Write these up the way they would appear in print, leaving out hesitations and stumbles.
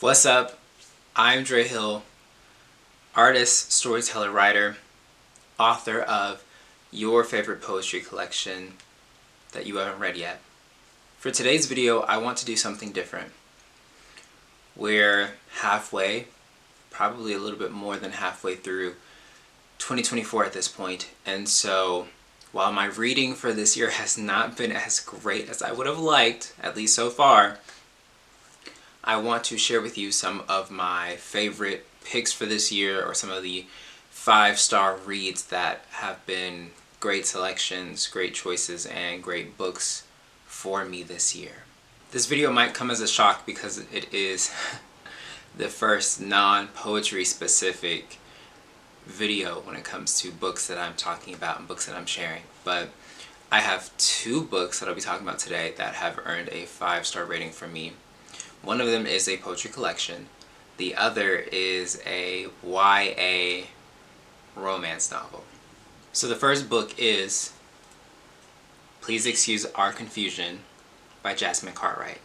What's up? I'm Drehillart, artist, storyteller, writer, author of your favorite poetry collection that you haven't read yet. For today's video, I want to do something different. We're halfway, probably a little bit more than halfway through 2024 at this point, and so while my reading for this year has not been as great as I would have liked, at least so far, I want to share with you some of my favorite picks for this year, or some of the 5-star reads that have been great selections, great choices, and great books for me this year. This video might come as a shock because it is the first non-poetry specific video when it comes to books that I'm talking about and books that I'm sharing. But I have 2 books that I'll be talking about today that have earned a 5-star rating from me. One of them is a poetry collection. The other is a YA romance novel. So the first book is Please Excuse Our Confusion by Jasmine Cartwright.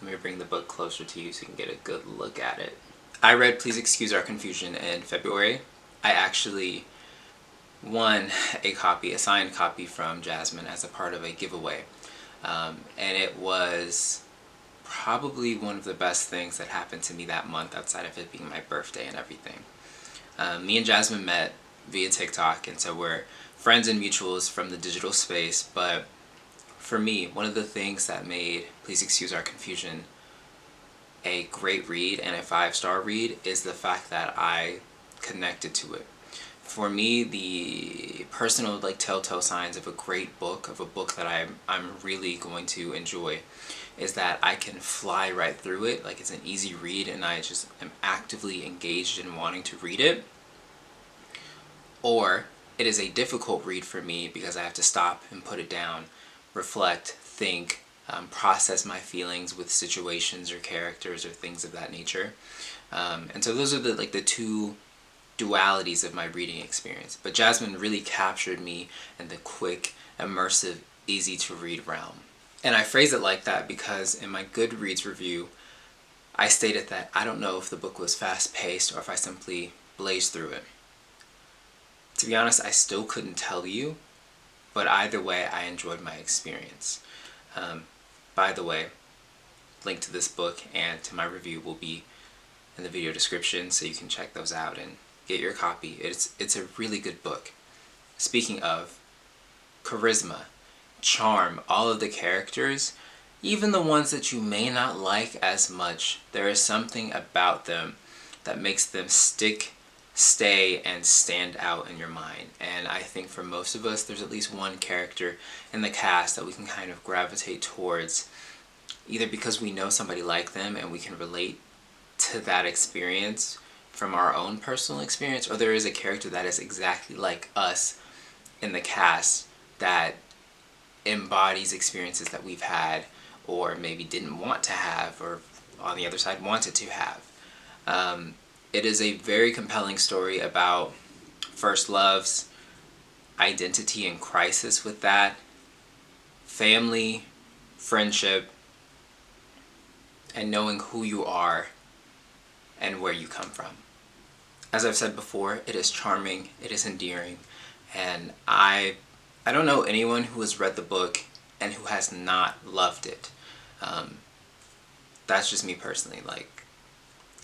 Let me bring the book closer to you so you can get a good look at it. I read Please Excuse Our Confusion in February. I actually won a signed copy from Jasmine as a part of a giveaway. And it was probably one of the best things that happened to me that month, outside of it being my birthday and everything. Me and Jasmine met via TikTok, and so we're friends and mutuals from the digital space. But for me, one of the things that made Please Excuse Our Confusion a great read and a 5-star read is the fact that I connected to it. For me, the personal telltale signs of a great book, of a book that I'm really going to enjoy, is that I can fly right through it. Like, it's an easy read and I just am actively engaged in wanting to read it. Or it is a difficult read for me because I have to stop and put it down, reflect, think, process my feelings with situations or characters or things of that nature. And so those are the 2 dualities of my reading experience. But Jasmine really captured me in the quick, immersive, easy to read realm. And I phrase it like that because in my Goodreads review, I stated that I don't know if the book was fast paced or if I simply blazed through it. To be honest, I still couldn't tell you, but either way, I enjoyed my experience. By the way, link to this book and to my review will be in the video description, so you can check those out and get your copy. It's a really good book. Speaking of charisma, charm, all of the characters, even the ones that you may not like as much, there is something about them that makes them stick, stay, and stand out in your mind. And I think for most of us, there's at least one character in the cast that we can kind of gravitate towards, either because we know somebody like them and we can relate to that experience from our own personal experience, or there is a character that is exactly like us in the cast that embodies experiences that we've had, or maybe didn't want to have, or on the other side wanted to have. It is a very compelling story about first loves, identity and crisis with that, family, friendship, and knowing who you are and where you come from. As I've said before, it is charming, it is endearing, and I don't know anyone who has read the book and who has not loved it. That's just me personally.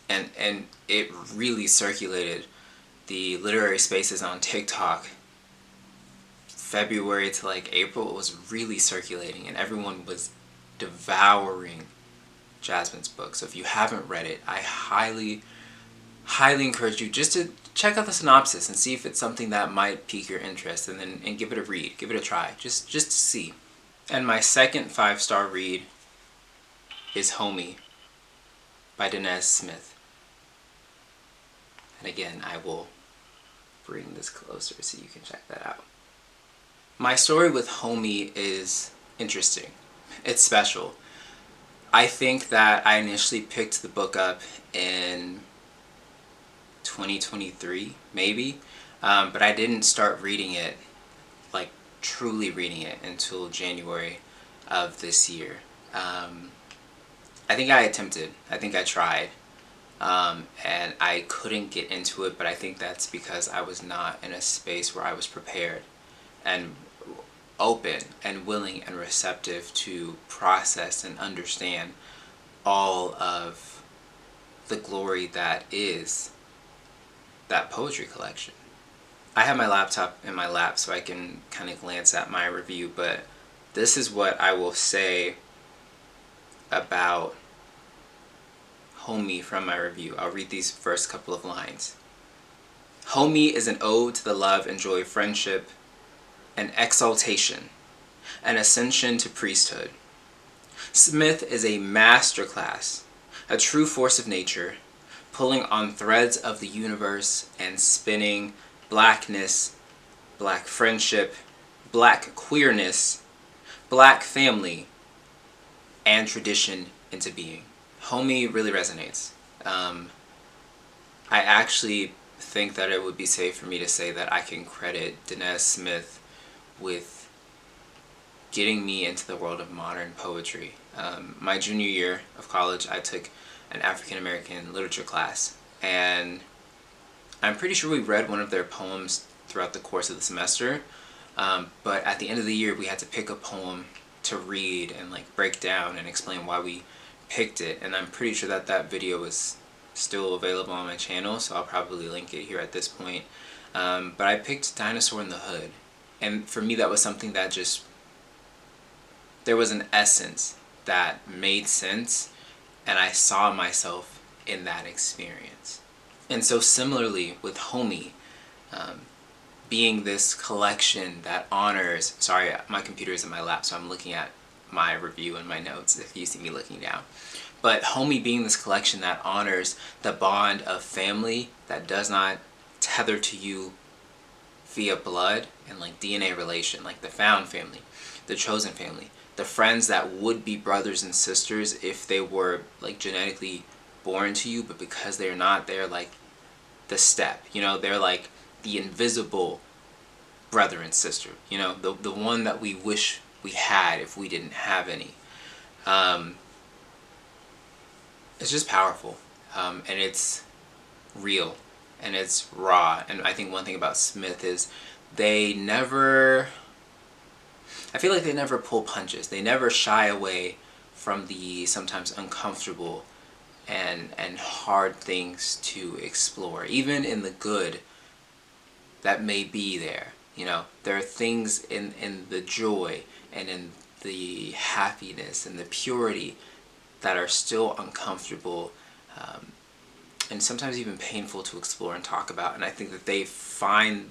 And it really circulated the literary spaces on TikTok. February to April, it was really circulating, and everyone was devouring Jasmine's book. So if you haven't read it, I highly encourage you just to check out the synopsis and see if it's something that might pique your interest, and give it a read, give it a try, just to see. And my second 5-star read is Homie by Danez Smith. And again, I will bring this closer so you can check that out. My story with Homie is interesting. It's special. I think that I initially picked the book up in 2023, maybe, but I didn't start reading it, truly reading it, until January of this year. I think I attempted. I think I tried. And I couldn't get into it, but I think that's because I was not in a space where I was prepared and open and willing and receptive to process and understand all of the glory that is that poetry collection. I have my laptop in my lap so I can kind of glance at my review, but this is what I will say about Homie from my review. I'll read these first couple of lines. Homie is an ode to the love and joy of friendship, an exaltation, an ascension to priesthood. Smith is a masterclass, a true force of nature, pulling on threads of the universe and spinning blackness, black friendship, black queerness, black family, and tradition into being. Homie really resonates. I actually think that it would be safe for me to say that I can credit Danez Smith with getting me into the world of modern poetry. My junior year of college, I took an African American literature class, and I'm pretty sure we read one of their poems throughout the course of the semester, but at the end of the year we had to pick a poem to read and like break down and explain why we picked it, and I'm pretty sure that that video is still available on my channel, so I'll probably link it here at this point. But I picked Dinosaur in the Hood, and for me that was something that just, there was an essence that made sense, and I saw myself in that experience. And so similarly with Homie, being this collection that honors, sorry, my computer is in my lap, so I'm looking at my review and my notes if you see me looking down. But Homie being this collection that honors the bond of family that does not tether to you via blood and like DNA relation, like the found family, the chosen family, the friends that would be brothers and sisters if they were like genetically born to you, but because they're not, they're like the step, you know, they're like the invisible brother and sister, you know, the one that we wish we had if we didn't have any. It's just powerful, and it's real, and it's raw. And I think one thing about Smith is they never, I feel like they never pull punches. They never shy away from the sometimes uncomfortable and hard things to explore, even in the good that may be there. You know, there are things in the joy and in the happiness and the purity that are still uncomfortable, and sometimes even painful to explore and talk about. And I think that they find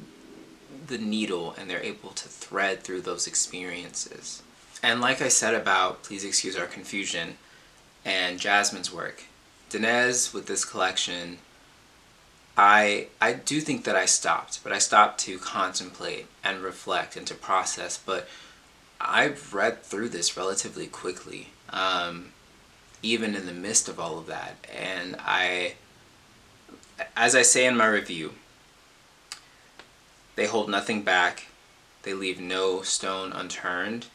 the needle and they're able to thread through those experiences. And like I said about Please Excuse Our Confusion and Jasmine's work, Danez with this collection, I do think that I stopped, but I stopped to contemplate and reflect and to process, but I've read through this relatively quickly, even in the midst of all of that. And as I say in my review, they hold nothing back, they leave no stone unturned,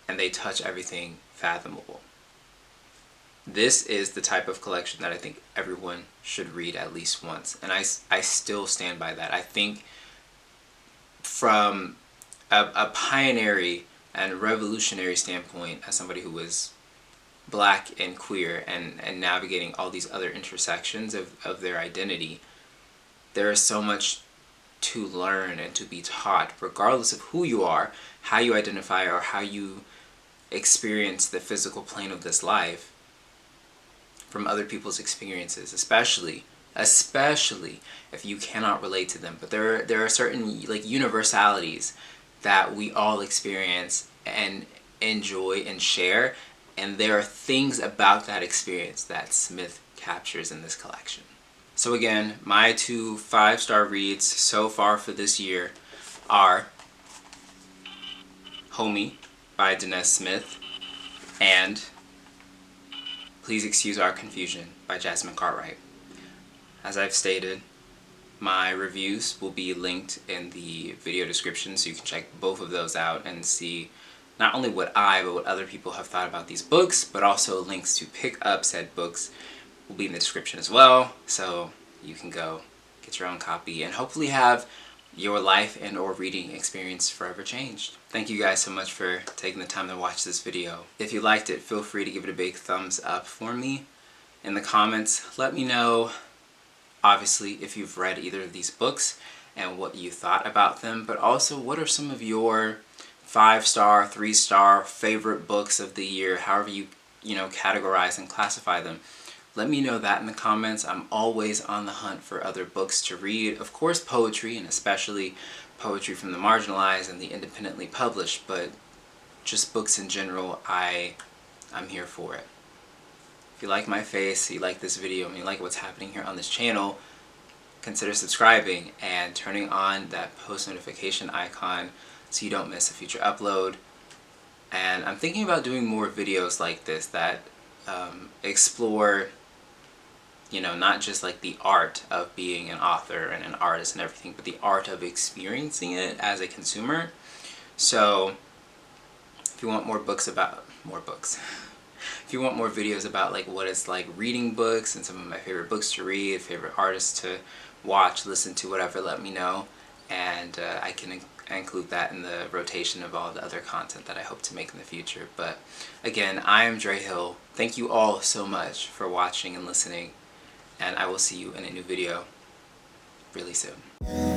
and they touch everything fathomable. This is the type of collection that I think everyone should read at least once, and I still stand by that. I think from a pioneering and revolutionary standpoint, as somebody who was black and queer and navigating all these other intersections of their identity, there is so much to learn and to be taught, regardless of who you are, how you identify, or how you experience the physical plane of this life, from other people's experiences, especially if you cannot relate to them. But there are certain like universalities that we all experience and enjoy and share, and there are things about that experience that Smith captures in this collection. So again, my 2 5-star reads so far for this year are Homie by Danez Smith and Please Excuse Our Confusion by Jasmine Cartwright. As I've stated, my reviews will be linked in the video description, so you can check both of those out and see not only what I, but what other people have thought about these books, but also links to pick up said books will be in the description as well, so you can go get your own copy and hopefully have your life and or reading experience forever changed. Thank you guys so much for taking the time to watch this video. If you liked it, feel free to give it a big thumbs up for me. In the comments, let me know, obviously, if you've read either of these books and what you thought about them, but also what are some of your 5-star, 3-star favorite books of the year, however you categorize and classify them. Let me know that in the comments. I'm always on the hunt for other books to read. Of course, poetry, and especially poetry from the marginalized and the independently published, but just books in general, I'm here for it. If you like my face, you like this video, and you like what's happening here on this channel, consider subscribing and turning on that post notification icon so you don't miss a future upload. And I'm thinking about doing more videos like this that explore, not just like the art of being an author and an artist and everything, but the art of experiencing it as a consumer. So if you want more books, if you want more videos about like what it's like reading books and some of my favorite books to read, favorite artists to watch, listen to, whatever, let me know, and I can include that in the rotation of all the other content that I hope to make in the future. But again, I am Dre Hill. Thank you all so much for watching and listening, and I will see you in a new video really soon.